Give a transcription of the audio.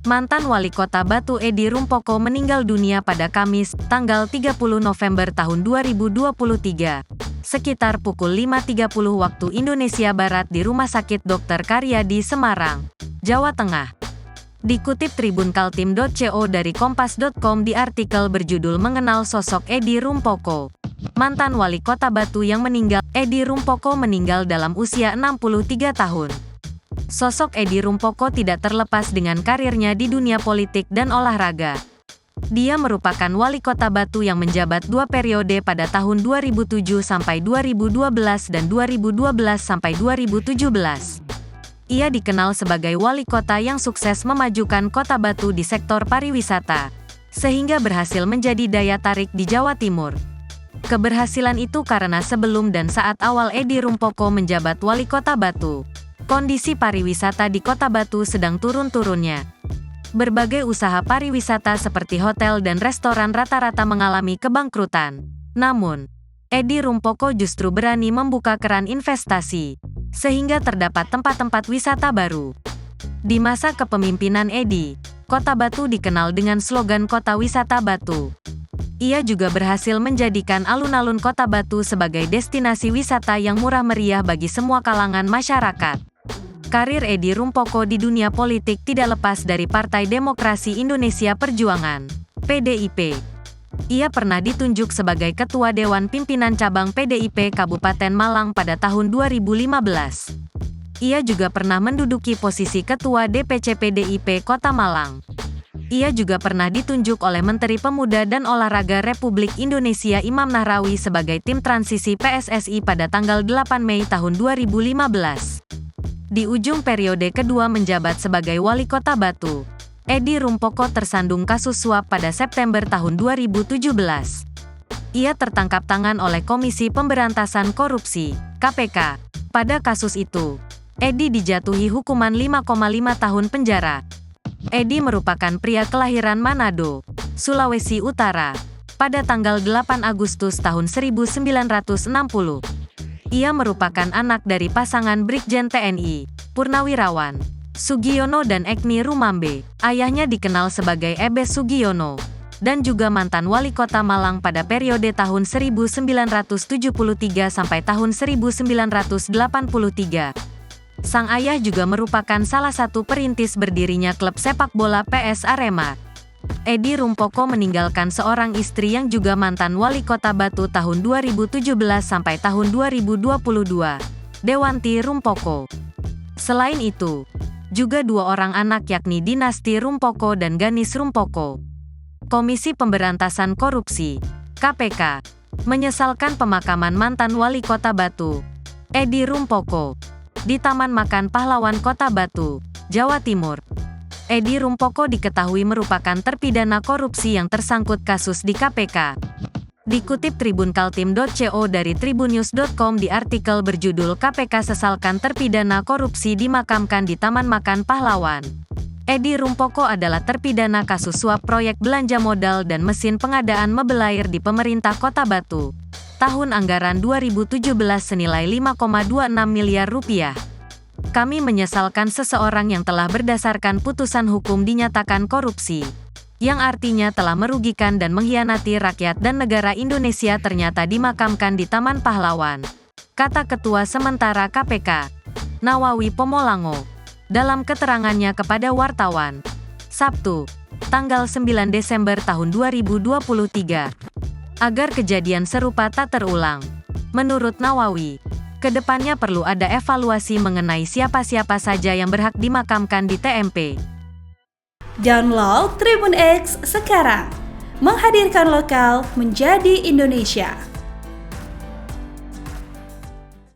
Mantan Wali Kota Batu Edi Rumpoko meninggal dunia pada Kamis, tanggal 30 November tahun 2023, sekitar pukul 5.30 waktu Indonesia Barat di Rumah Sakit Dr. Karyadi Semarang, Jawa Tengah. Dikutip Tribun Kaltim.co dari Kompas.com di artikel berjudul Mengenal Sosok Edi Rumpoko, mantan Wali Kota Batu yang meninggal. Edi Rumpoko meninggal dalam usia 63 tahun. Sosok Edi Rumpoko tidak terlepas dengan karirnya di dunia politik dan olahraga. Dia merupakan wali kota Batu yang menjabat 2 periode pada tahun 2007 sampai 2012 dan 2012 sampai 2017. Ia dikenal sebagai wali kota yang sukses memajukan kota Batu di sektor pariwisata, sehingga berhasil menjadi daya tarik di Jawa Timur. Keberhasilan itu karena sebelum dan saat awal Edi Rumpoko menjabat wali kota Batu, kondisi pariwisata di Kota Batu sedang turun-turunnya. Berbagai usaha pariwisata seperti hotel dan restoran rata-rata mengalami kebangkrutan. Namun, Edi Rumpoko justru berani membuka keran investasi, sehingga terdapat tempat-tempat wisata baru. Di masa kepemimpinan Edi, Kota Batu dikenal dengan slogan Kota Wisata Batu. Ia juga berhasil menjadikan alun-alun Kota Batu sebagai destinasi wisata yang murah meriah bagi semua kalangan masyarakat. Karir Edi Rumpoko di dunia politik tidak lepas dari Partai Demokrasi Indonesia Perjuangan, PDIP. Ia pernah ditunjuk sebagai Ketua Dewan Pimpinan Cabang PDIP Kabupaten Malang pada tahun 2015. Ia juga pernah menduduki posisi Ketua DPC PDIP Kota Malang. Ia juga pernah ditunjuk oleh Menteri Pemuda dan Olahraga Republik Indonesia Imam Nahrawi sebagai tim transisi PSSI pada tanggal 8 Mei tahun 2015. Di ujung periode kedua menjabat sebagai Wali Kota Batu, Edi Rumpoko tersandung kasus suap pada September tahun 2017. Ia tertangkap tangan oleh Komisi Pemberantasan Korupsi, KPK. Pada kasus itu, Edi dijatuhi hukuman 5,5 tahun penjara. Edi merupakan pria kelahiran Manado, Sulawesi Utara, pada tanggal 8 Agustus tahun 1960. Ia merupakan anak dari pasangan Brigjen TNI, Purnawirawan Sugiono dan Ekni Rumambe. Ayahnya dikenal sebagai Ebes Sugiono, dan juga mantan wali kota Malang pada periode tahun 1973 sampai tahun 1983. Sang ayah juga merupakan salah satu perintis berdirinya klub sepak bola PS Arema. Edi Rumpoko meninggalkan seorang istri yang juga mantan wali kota Batu tahun 2017 sampai tahun 2022, Dewanti Rumpoko. Selain itu, juga 2 orang anak yakni Dinasti Rumpoko dan Ganis Rumpoko. Komisi Pemberantasan Korupsi, KPK, menyesalkan pemakaman mantan wali kota Batu, Edi Rumpoko, di Taman Makan Pahlawan Kota Batu, Jawa Timur. Edi Rumpoko diketahui merupakan terpidana korupsi yang tersangkut kasus di KPK. Dikutip Tribun Kaltim.co dari Tribunnews.com di artikel berjudul KPK Sesalkan Terpidana Korupsi Dimakamkan di Taman Makan Pahlawan. Edi Rumpoko adalah terpidana kasus suap proyek belanja modal dan mesin pengadaan mebel air di pemerintah Kota Batu, tahun anggaran 2017 senilai 5,26 miliar rupiah. Kami menyesalkan seseorang yang telah berdasarkan putusan hukum dinyatakan korupsi, yang artinya telah merugikan dan mengkhianati rakyat dan negara Indonesia ternyata dimakamkan di Taman Pahlawan, kata Ketua Sementara KPK, Nawawi Pomolango, dalam keterangannya kepada wartawan, Sabtu, tanggal 9 Desember tahun 2023. Agar kejadian serupa tak terulang, menurut Nawawi, kedepannya perlu ada evaluasi mengenai siapa-siapa saja yang berhak dimakamkan di TMP. Download Tribun X sekarang, menghadirkan lokal menjadi Indonesia.